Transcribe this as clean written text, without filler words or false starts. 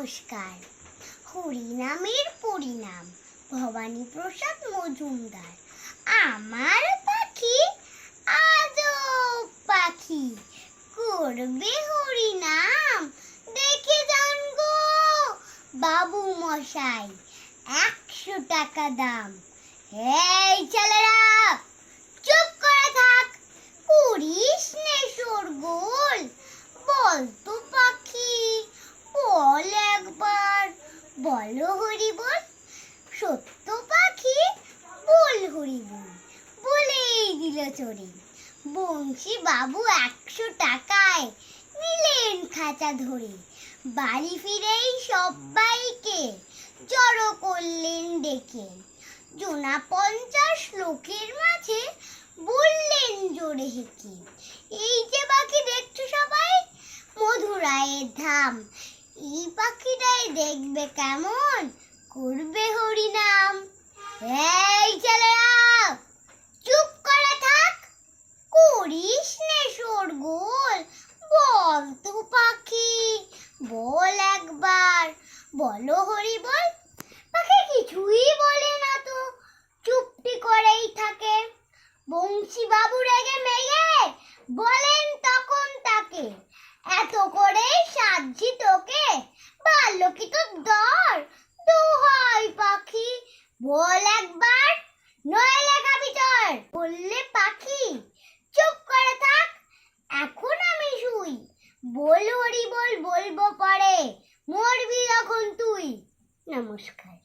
নমস্কার। হরিনামের পরিণাম, ভবানী প্রসাদ মজুমদার। আমার পাখি আজব পাখি, করবে হরিনাম, দেখে যান গো বাবু মশাই, 100 টাকা দাম। এই ছেলেরা চুপ করে থাক, করিস নে শোরগোল। বল তো পাখি, বল একবার, বলো হরি বল। সত্য পাখি বল হরি বল, বলেই দিল চড়ে। বংশী বাবু 100 টাকায় নিলেন খাঁচা ধরে। বাড়ি ফিরেই সবাইকে জড়ো করলেন ডেকে। জোনা 50 লোকের মাঝে বললেন জোরে হেঁকে, এই যে পাখি দেখছো সবাই, মধুরায়ের ধাম। এই পাখিটাই দেখবে কেমন, করবে হরিনাম। এই ছেলেরা চুপ করে থাক, করিস নে শোরগোল। বল তো পাখি, বল একবার, বলো হরি বল। পাখি কিছুই বলে না তো, চুপটি করেই থাকে। বংশী বাবু রেগে মেগে বলেন তখন তাকে, এত করে সাজি তোকে, ভালো কি তোর দর? দোহাই পাখি বল একবার, নইলে খাবি চর। বললে পাখি চুপ করে থাক, এখন আমি শুই। বল হরি বল, বলবো পরে, মরবি যখন তুই। নমস্কার।